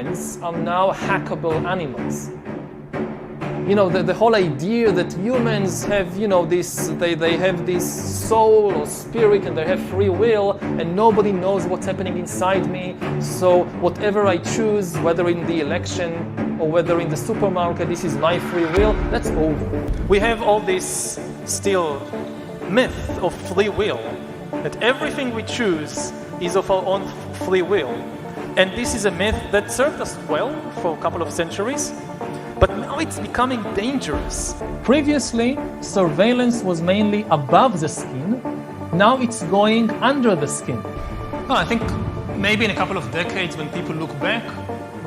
humans are now hackable animals. You know, the whole idea that humans have, you know, they have this soul or spirit and they have free will and nobody knows what's happening inside me. So whatever I choose, whether in the election or whether in the supermarket, this is my free will, that's over. We have all this still myth of free will, that everything we choose is of our own free will. And this is a myth that served us well for a couple of centuries. But now it's becoming dangerous. Previously, surveillance was mainly above the skin. Now it's going under the skin. I think maybe in a couple of decades, when people look back,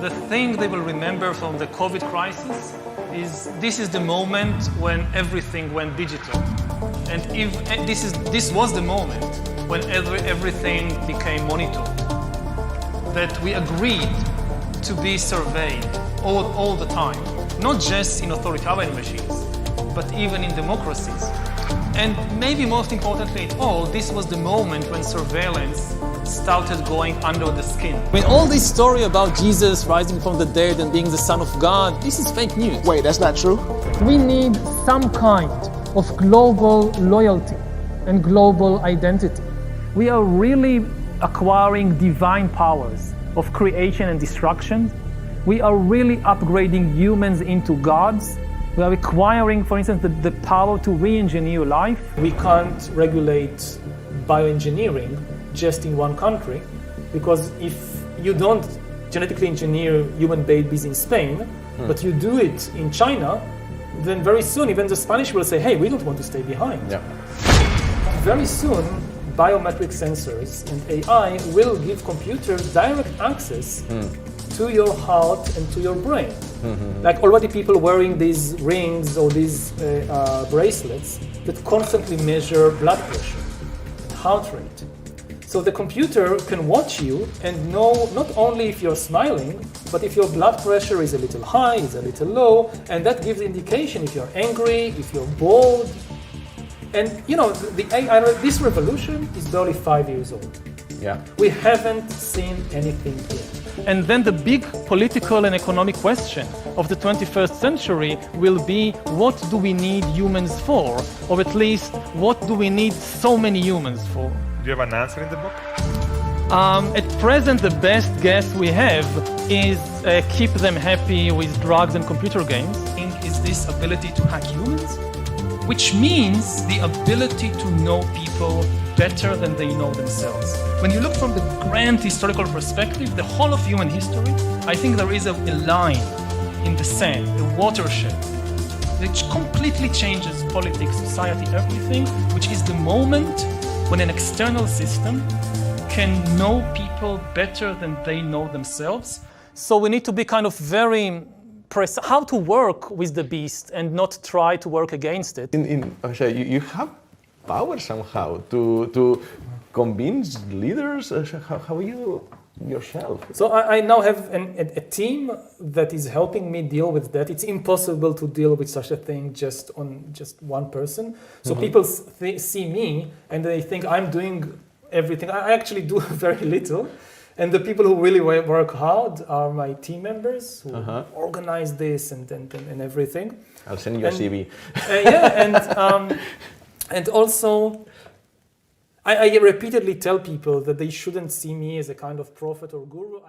the thing they will remember from the COVID crisis is this is the moment when everything went digital. And if this was the moment when everything became monitored, that we agreed to be surveyed all the time. Not just in authoritarian regimes, but even in democracies. And maybe most importantly at all, this was the moment when surveillance started going under the skin. I mean, all this story about Jesus rising from the dead and being the Son of God, this is fake news. Wait, that's not true? We need some kind of global loyalty and global identity. We are really acquiring divine powers of creation and destruction. We are really upgrading humans into gods. We are acquiring, for instance, the power to re-engineer life. We can't regulate bioengineering just in one country, because if you don't genetically engineer human babies in Spain, but you do it in China, then very soon even the Spanish will say, hey, we don't want to stay behind. Yeah. Very soon, biometric sensors and AI will give computers direct access to your heart and to your brain. Like already people wearing these rings or these bracelets that constantly measure blood pressure, heart rate. So the computer can watch you and know not only if you're smiling, but if your blood pressure is a little high, is a little low, and that gives indication if you're angry, if you're bored. And you know, the AI, this revolution is barely 5 years old. Yeah. We haven't seen anything yet. And then the big political and economic question of the 21st century will be, what do we need humans for? Or at least, what do we need so many humans for? Do you have an answer in the book? At present, the best guess we have is keep them happy with drugs and computer games. Is this ability to hack humans? Which means the ability to know people better than they know themselves. When you look from the grand historical perspective, the whole of human history, I think there is a line in the sand, a watershed, which completely changes politics, society, everything, which is the moment when an external system can know people better than they know themselves. So we need to be kind of very precise how to work with the beast and not try to work against it. You have power somehow to convince leaders. How are you yourself? So I now have a team that is helping me deal with that. It's impossible to deal with such a thing just one person. So people see me and they think I'm doing everything. I actually do very little. And the people who really work hard are my team members who organize this and everything. I'll send you a CV. And also, I repeatedly tell people that they shouldn't see me as a kind of prophet or guru.